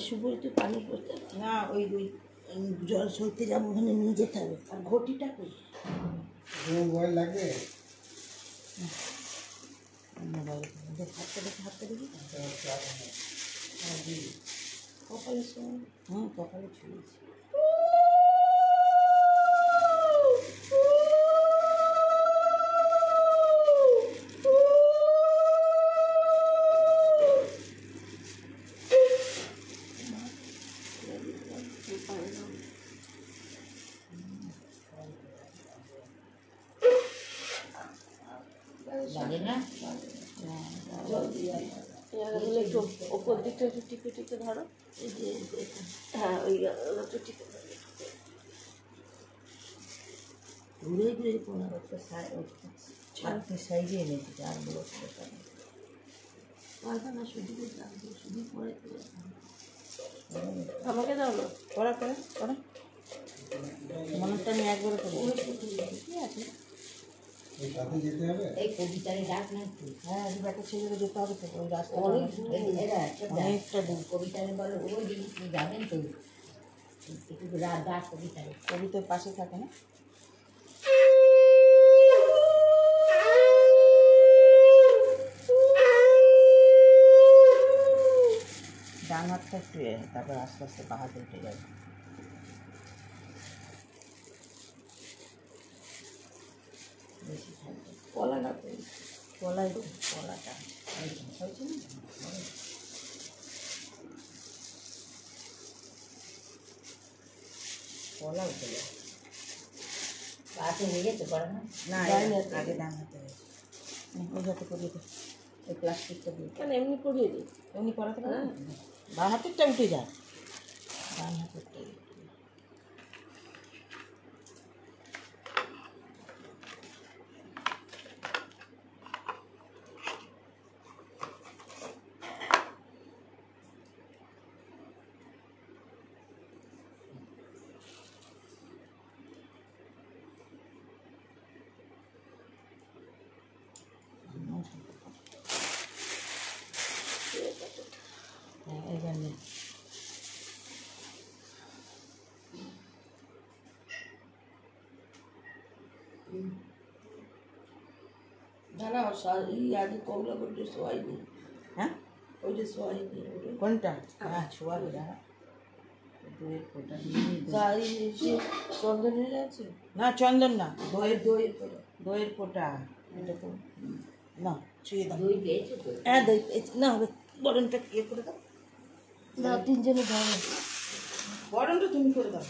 সুপুরিতে পানি করতে না, ওই জল সইতে যাবো, ওখানে নিয়ে যেতে হবে। আর ঘটিটা কই মোবাইল লাগবে, মোবাইল হাতটা দেখি কপালে কপালে ছুঁয়েছি। লাগে না একটু ওপর দিকটা একটু টিপে টিপে ধরো। এই যে হ্যাঁ, ওই একটু টিপে ঘুরে ঘুরে পড়া একটা ছাদের সাইডে এনেছি, আর বড় না শুধু শুধু পরে আমাকে দাও না, পড়া করে পড়া মনটা আমি একবারে করি। ঠিক আছে, এই কবিতারে ডাক না। হ্যাঁ, একটা ছেলেকে যেতে হবে তো, ওই রাস্তা অনেকটা দূর। কবিতারে বলো ওই জিনিস যাবেন তো, একটু ডাক কবিতারে। কবিতার পাশে থাকে না, ডান হাতটা একটু তারপর আস্তে আস্তে পাহাড়ে উঠে যাবে। বেশি থাকবে কলা না, কলাই কলাটা হয়েছে না, কলা উঠে যাবে। পাতে হয়ে যেতে পারে না, না আগে ডান হাতে হয়েছে। ওই হাতে করিয়ে দিই, ওই প্লাস্টিকটা দিয়ে। কেন এমনি করিয়ে দিই, এমনি করাতে পারে না, ডান হাতেরটা উঠে যায়, ডান হাতেরটা এবার নেই। জানা আগে কমলা করতে শোয়াইনি। হ্যাঁ, ওই যে শোয়াইনি কোনটা? হ্যাঁ, ছোয়াবে দাঁড়া, দইয়ের ফোঁটা চন্দনের আছে না, চন্দন না, দইয়ের দইয়ের ফোঁটা, দইয়ের ফোঁটা। এটা তো না, ছুঁয়ে দাও। দই পেয়েছো তো? হ্যাঁ, দই পেয়েছি। না, বরণটা ইয়ে করে দাও, না তিনজনে দাও, বরণটা তুমি করে দাও।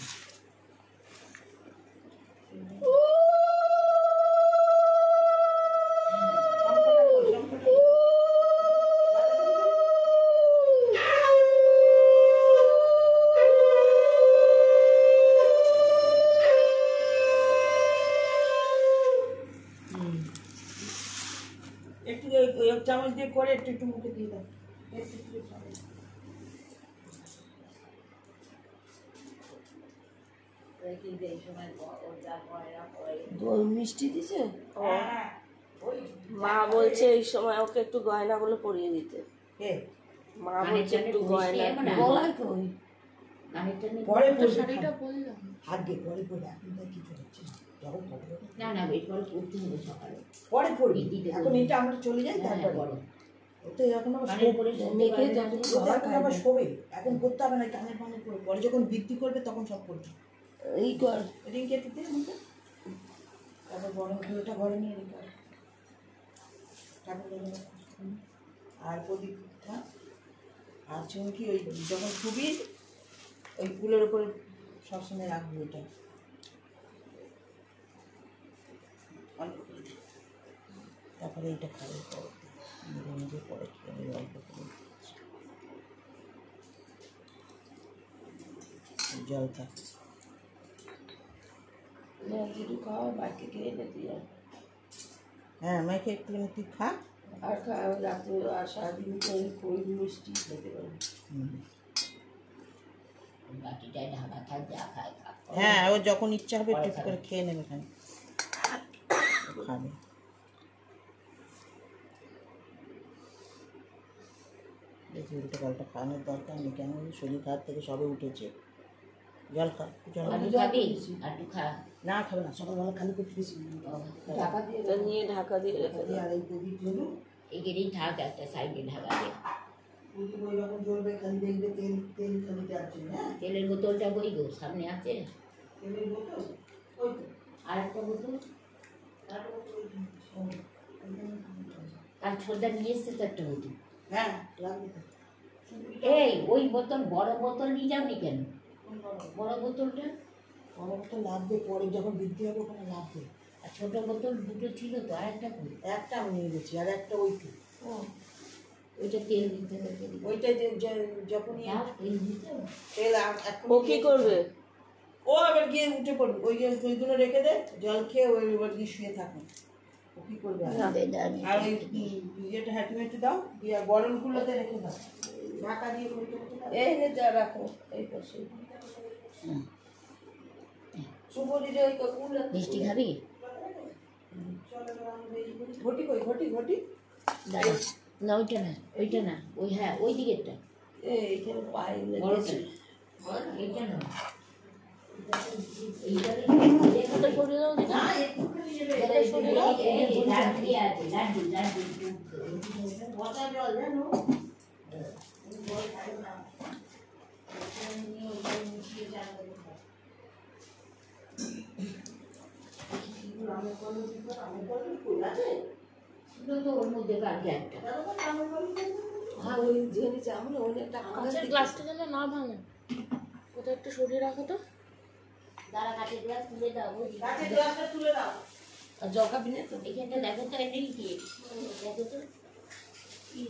একটু চামচ দিয়ে করে একটু একটু মুখে দিয়ে দাও। দই মিষ্টি দিছে। মা বলছে এই সময় ওকে একটু গয়নাগুলো পরিয়ে দিতে। মা বলছে একটু গয়না পরে শাড়িটা পরলাম, আগে পরে পরে, এখন তো কিছু হচ্ছে না না, ওই পরে উঠতে হবে সকালে, পরে পড়বি। এখন এটা আমরা চলে যাই, তারপরে ওতে এখন আবার শোবে, এখন করতে হবে না, কানের পানে পড়ে, পরে যখন বৃদ্ধি করবে তখন সব করবে। এই কর রিং কেটে দিয়ে আমাকে, তারপর বড় ওটা ঘরে নিয়ে রেখে ঠাকুর আর প্রদীপটা আর চুমকি ওই যখন খুবই ওই ফুলের উপরে সবসময় রাখবো। ওটা অল্প করে দিই, তারপরে এইটা খাবে, পরে নিজে নিজে পরে খেয়ে অল্প করে জলটা যেটু খাওয়া বাকি খেয়ে নিতে যায়। হ্যাঁ, মেখে একটু তুই খা, আর রাত্রে আর সারাদিন করে মিষ্টি খেতে পারি। বাটিটায় ঢাকা থাক, যা খায় খাক। হ্যাঁ, ও যখন ইচ্ছা হবে একটু একটু করে খেয়ে নেবে এখানে, ও খাবে। বেশি উল্টো পাল্টা খাওয়ানোর দরকার নেই, কেন শরীর খারাপ থেকে সবে উঠেছে। জল খা, জল খা। আলু খাবি? আলু খা। না খাবে না, সকালবেলা খালি পেট বেশি টাকা দিয়ে তা নিয়ে ঢাকা দিয়ে রেখে দাও। আর এই প্রদীপ জ্বলুক, এগেরেই থাক, একটা সাইডে ঢাকা দে। প্রদীপ ওই রকম জ্বলবে, খালি দেখবে তেল তেল খালি যাচ্ছে। হ্যাঁ, তেলের বোতলটা কই গো? সামনে আছে? তেলের বোতল ওই তো, আর একটা বোতল? আর বোতল ওই যে, কাল ছোটদা নিয়ে এসছে তো একটা বোতল। হ্যাঁ লাগবে তো। এই ওই বোতল, বড় বোতল নিয়ে যাওনি কেন? বড় বোতলটা? বড় বোতল লাগবে, পরে যখন বৃদ্ধি হবে ওখানে লাগবে। আর ছোট বোতল দুটো ছিল তো, আর একটা কই? একটা আমি নিয়ে গেছি, আর একটা ওইটু, ওইটা তেল দিতে হবে। ওইটা যখন তেল দিতে হবে। তেল ও কি করবে? ও আবার গিয়ে উঠে পড়বে, ওই যে ওইগুলো রেখে দে, জল খেয়ে ওই এবার গিয়ে শুয়ে থাকবে। ও কি করবে আর? আর ওই ইয়েটা হ্যাটিমেটে দাও, দিয়ে বরলগুলোতে রেখে দাও, ঢাকা দিয়ে রেখে দাও। এই নে যা রাখো এই পাশে। সুবরিরে ওই কাকুলা মিষ্টি খাবি? ঘটি কই, ঘটি ঘটি দাঁড়া। না ওইটা না, ওইটা না, ওই হ্যাঁ ওই দিকেরটা। এইখানে পায়ে বড়টা। লেগেছে। এইটা না। এইটা এটা সরিয়ে দাও দিদি। এটা সরিয়ে দাও। লাড্ডু আছে, লাড্ডু লাড্ডু। বসা জল জানো, ছিল তো ওর মধ্যে কালকে একটা। হ্যাঁ ওই জেনে আমরা অনেকটা কাঁচের গ্লাসটা যেন না ভাঙে, কোথাও একটু সরিয়ে রাখো তো। দাঁড়া, কাঠের গ্লাস তুলে দাও। ওই কাছে গ্লাসটা তুলে দাও। জল খাবি না তো? এখানটা দেখো তো, এটা কি? দেখো তো কি?